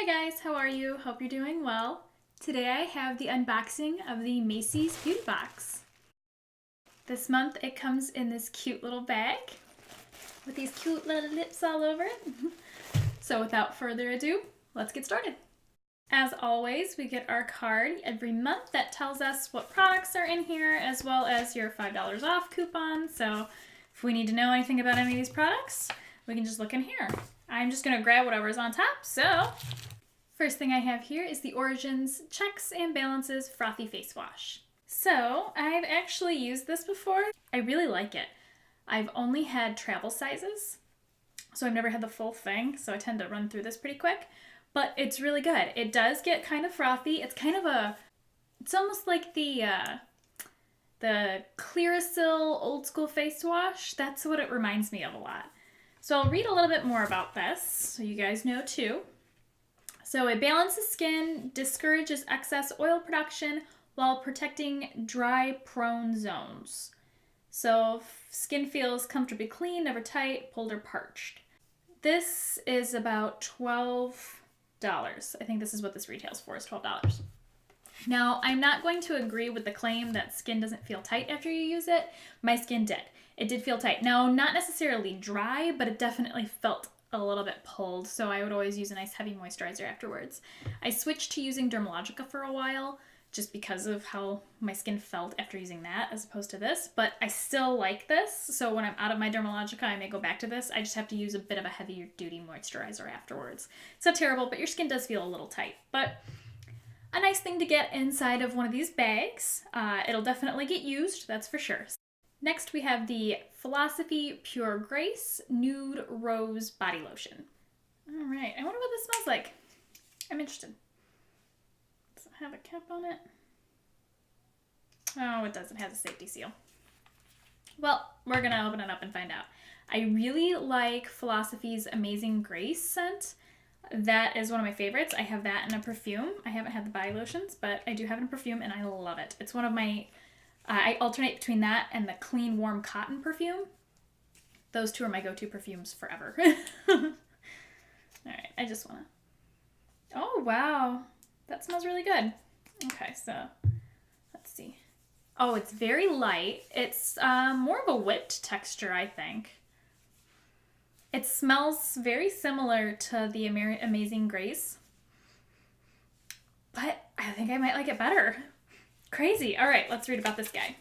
Hi guys, how are you? Hope you're doing well. Today I have the unboxing of the Macy's Beauty Box. This month it comes in this cute little bag with these cute little lips all over it. So without further ado, let's get started. As always, we get our card every month that tells us what products are in here as well as your $5 off coupon. So if we need to know anything about any of these products, we can just look in here. I'm just going to grab whatever's on top. So first thing I have here is the Origins Checks and Balances Frothy Face Wash. So I've actually used this before. I really like it. I've only had travel sizes, so I've never had the full thing, so I tend to run through this pretty quick. But it's really good. It does get kind of frothy. It's kind of it's almost like the Clearasil old school face wash. That's what it reminds me of a lot. So I'll read a little bit more about this so you guys know too. So it balances skin, discourages excess oil production while protecting dry prone zones. So skin feels comfortably clean, never tight, pulled or parched. This is about $12. I think this is what this retails for, is $12. Now, I'm not going to agree with the claim that skin doesn't feel tight after you use it. My skin did. It did feel tight. Now, not necessarily dry, but it definitely felt a little bit pulled, so I would always use a nice heavy moisturizer afterwards. I switched to using Dermalogica for a while just because of how my skin felt after using that as opposed to this, but I still like this, so when I'm out of my Dermalogica, I may go back to this. I just have to use a bit of a heavier duty moisturizer afterwards. It's not terrible, but your skin does feel a little tight, but a nice thing to get inside of one of these bags. It'll definitely get used, that's for sure. Next, we have the Philosophy Pure Grace Nude Rose Body Lotion. All right, I wonder what this smells like. I'm interested. Does it have a cap on it? Oh, it does. It has a safety seal. Well, we're gonna open it up and find out. I really like Philosophy's Amazing Grace scent. That is one of my favorites. I have that in a perfume. I haven't had the body lotions, but I do have it in perfume and I love it. It's one of my I alternate between that and the Clean Warm Cotton perfume. Those two are my go-to perfumes forever. All right, I just want to... Oh, wow. That smells really good. Okay, so let's see. Oh, it's very light. It's more of a whipped texture, I think. It smells very similar to the Amazing Grace, but I think I might like it better. Crazy. All right, let's read about this guy.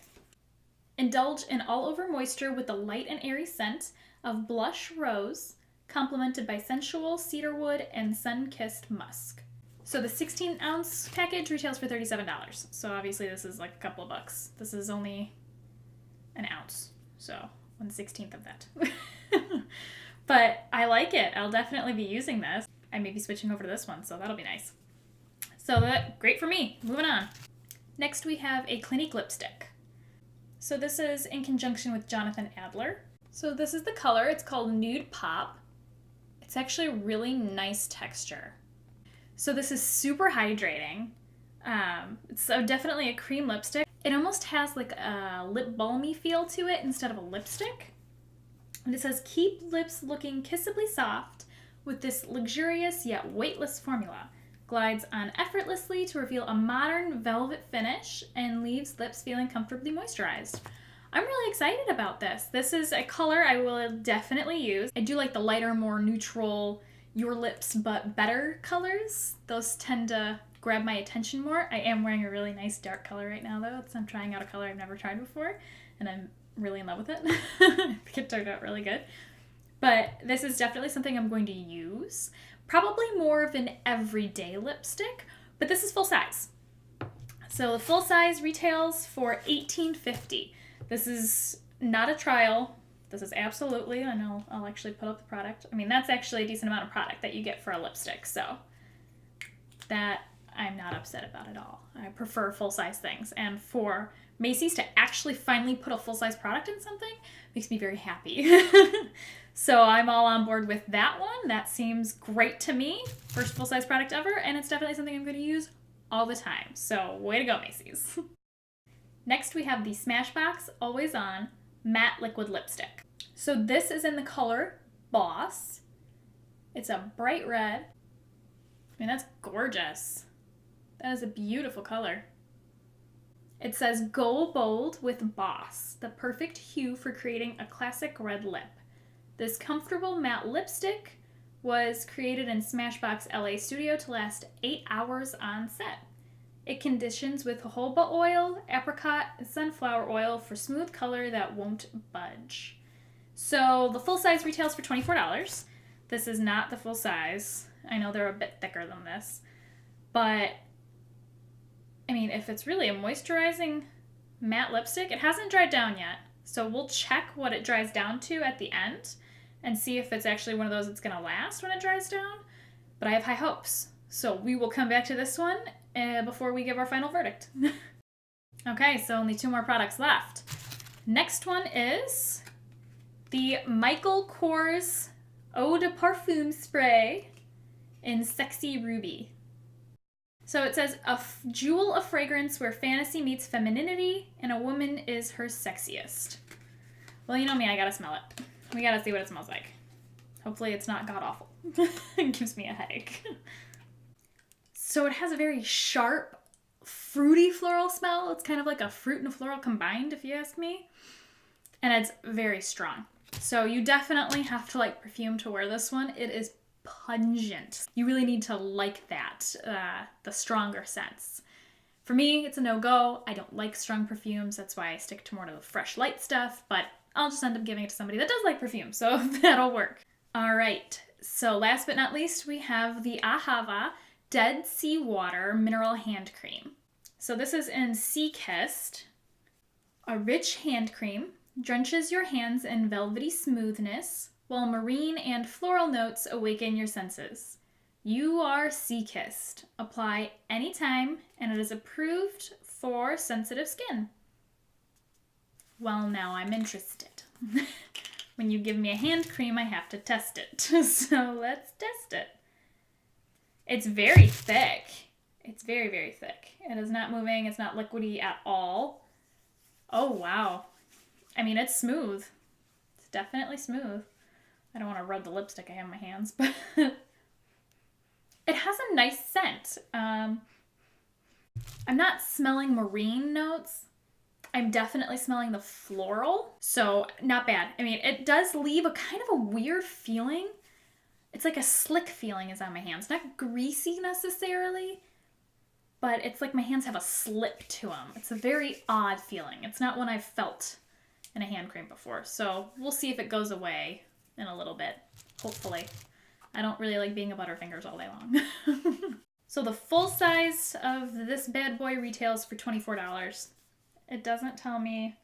Indulge in all-over moisture with a light and airy scent of blush rose, complemented by sensual cedarwood and sun-kissed musk. So the 16-ounce package retails for $37. So obviously this is like a couple of bucks. This is only an ounce, so 1/16 of that. But I like it. I'll definitely be using this. I may be switching over to this one, so that'll be nice. So great for me. Moving on. Next, we have a Clinique lipstick. So this is in conjunction with Jonathan Adler. So this is the color. It's called Nude Pop. It's actually a really nice texture. So this is super hydrating. It's definitely a cream lipstick. It almost has like a lip balmy feel to it instead of a lipstick. And it says, keep lips looking kissably soft with this luxurious yet weightless formula. Glides on effortlessly to reveal a modern velvet finish and leaves lips feeling comfortably moisturized. I'm really excited about this. This is a color I will definitely use. I do like the lighter, more neutral, your lips but better colors. Those tend to grab my attention more. I am wearing a really nice dark color right now though. I'm trying out a color I've never tried before and I'm really in love with it. I think it turned out really good. But this is definitely something I'm going to use. Probably more of an everyday lipstick, but this is full size. So the full size retails for $18.50. This is not a trial. This is absolutely, I know I'll actually put up the product. I mean, that's actually a decent amount of product that you get for a lipstick, so that I'm not upset about at all. I prefer full size things, and for Macy's to actually finally put a full size product in something makes me very happy. So I'm all on board with that one. That seems great to me. First full size product ever, and it's definitely something I'm going to use all the time. So way to go, Macy's. Next, we have the Smashbox Always On Matte Liquid Lipstick. So this is in the color Boss. It's a bright red. I mean, that's gorgeous. That is a beautiful color. It says, go bold with Boss, the perfect hue for creating a classic red lip. This comfortable matte lipstick was created in Smashbox LA studio to last 8 hours on set. It conditions with jojoba oil, apricot, and sunflower oil for smooth color that won't budge. So the full size retails for $24. This is not the full size. I know they're a bit thicker than this. But, I mean, if it's really a moisturizing matte lipstick, it hasn't dried down yet. So we'll check what it dries down to at the end and see if it's actually one of those that's going to last when it dries down. But I have high hopes. So we will come back to this one before we give our final verdict. Okay, so only 2 more products left. Next one is the Michael Kors Eau de Parfum Spray in Sexy Ruby. So it says, a jewel of fragrance where fantasy meets femininity and a woman is her sexiest. Well, you know me, I gotta smell it. We gotta see what it smells like. Hopefully it's not god-awful. It gives me a headache. So it has a very sharp, fruity floral smell. It's kind of like a fruit and floral combined, if you ask me. And it's very strong. So you definitely have to like perfume to wear this one. It is pungent. You really need to like that, the stronger scents. For me, it's a no-go. I don't like strong perfumes. That's why I stick to more to the fresh, light stuff. But I'll just end up giving it to somebody that does like perfume. So that'll work. All right. So last but not least, we have the Ahava Dead Sea Water Mineral Hand Cream. So this is in Sea Kissed. A rich hand cream drenches your hands in velvety smoothness, while marine and floral notes awaken your senses. You are Sea Kissed. Apply anytime, and it is approved for sensitive skin. Well, now I'm interested. When you give me a hand cream, I have to test it. So let's test it. It's very thick. It's very, very thick. It is not moving. It's not liquidy at all. Oh, wow. I mean, it's smooth. It's definitely smooth. I don't want to rub the lipstick I have in my hands, but it has a nice scent. I'm not smelling marine notes. I'm definitely smelling the floral, so not bad. I mean, it does leave a kind of a weird feeling. It's like a slick feeling is on my hands. Not greasy necessarily, but it's like my hands have a slip to them. It's a very odd feeling. It's not one I've felt in a hand cream before, so we'll see if it goes away in a little bit, hopefully. I don't really like being a Butterfingers all day long. So the full size of this bad boy retails for $24. It doesn't tell me.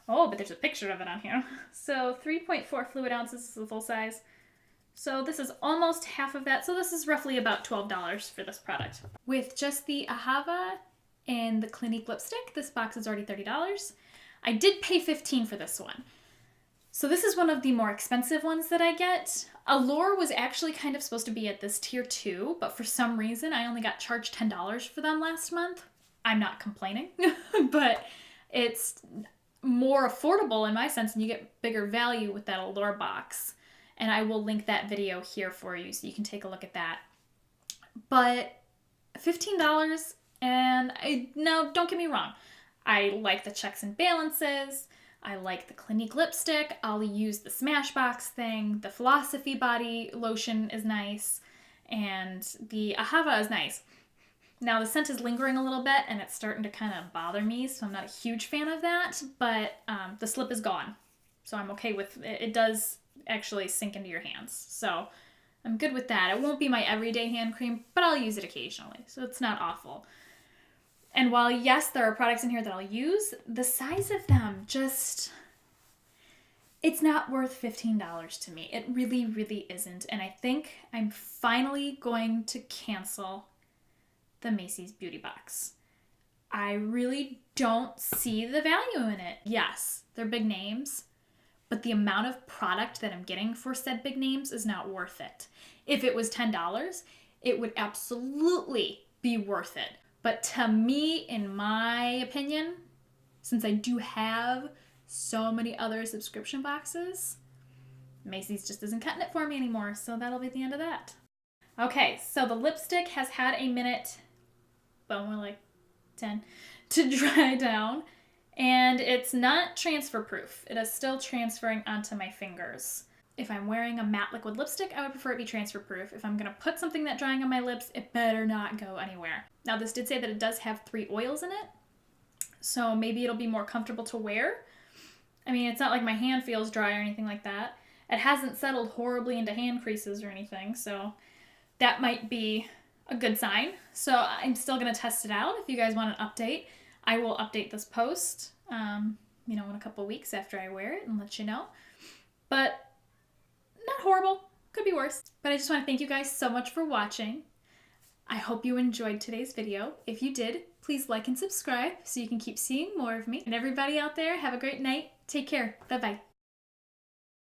Oh, but there's a picture of it on here. So 3.4 fluid ounces is the full size. So this is almost half of that. So this is roughly about $12 for this product. With just the Ahava and the Clinique lipstick, this box is already $30. I did pay $15 for this one. So this is one of the more expensive ones that I get. Allure was actually kind of supposed to be at this tier 2, but for some reason I only got charged $10 for them last month. I'm not complaining, but it's more affordable in my sense, and you get bigger value with that Allure box. And I will link that video here for you so you can take a look at that. But $15, and now don't get me wrong, I like the checks and balances. I like the Clinique lipstick. I'll use the Smashbox thing. The Philosophy body lotion is nice, and the Ahava is nice. Now the scent is lingering a little bit and it's starting to kind of bother me, so I'm not a huge fan of that, but the slip is gone. So I'm okay with it. It does actually sink into your hands. So I'm good with that. It won't be my everyday hand cream, but I'll use it occasionally. So it's not awful. And while yes, there are products in here that I'll use, the size of them just, it's not worth $15 to me. It really, really isn't. And I think I'm finally going to cancel the Macy's Beauty Box. I really don't see the value in it. Yes, they're big names, but the amount of product that I'm getting for said big names is not worth it. If it was $10, it would absolutely be worth it. But to me, in my opinion, since I do have so many other subscription boxes, Macy's just isn't cutting it for me anymore, so that'll be the end of that. Okay, so the lipstick has had a minute, well, more like 10, to dry down. And it's not transfer proof. It is still transferring onto my fingers. If I'm wearing a matte liquid lipstick, I would prefer it be transfer proof. If I'm gonna put something that drying on my lips, it better not go anywhere. Now this did say that it does have 3 oils in it, so maybe it'll be more comfortable to wear. I mean, it's not like my hand feels dry or anything like that. It hasn't settled horribly into hand creases or anything, so that might be a good sign. So I'm still gonna test it out. If you guys want an update, I will update this post, in a couple weeks after I wear it and let you know. But not horrible. Could be worse. But I just want to thank you guys so much for watching. I hope you enjoyed today's video. If you did, please like and subscribe so you can keep seeing more of me. And everybody out there, have a great night. Take care. Bye-bye.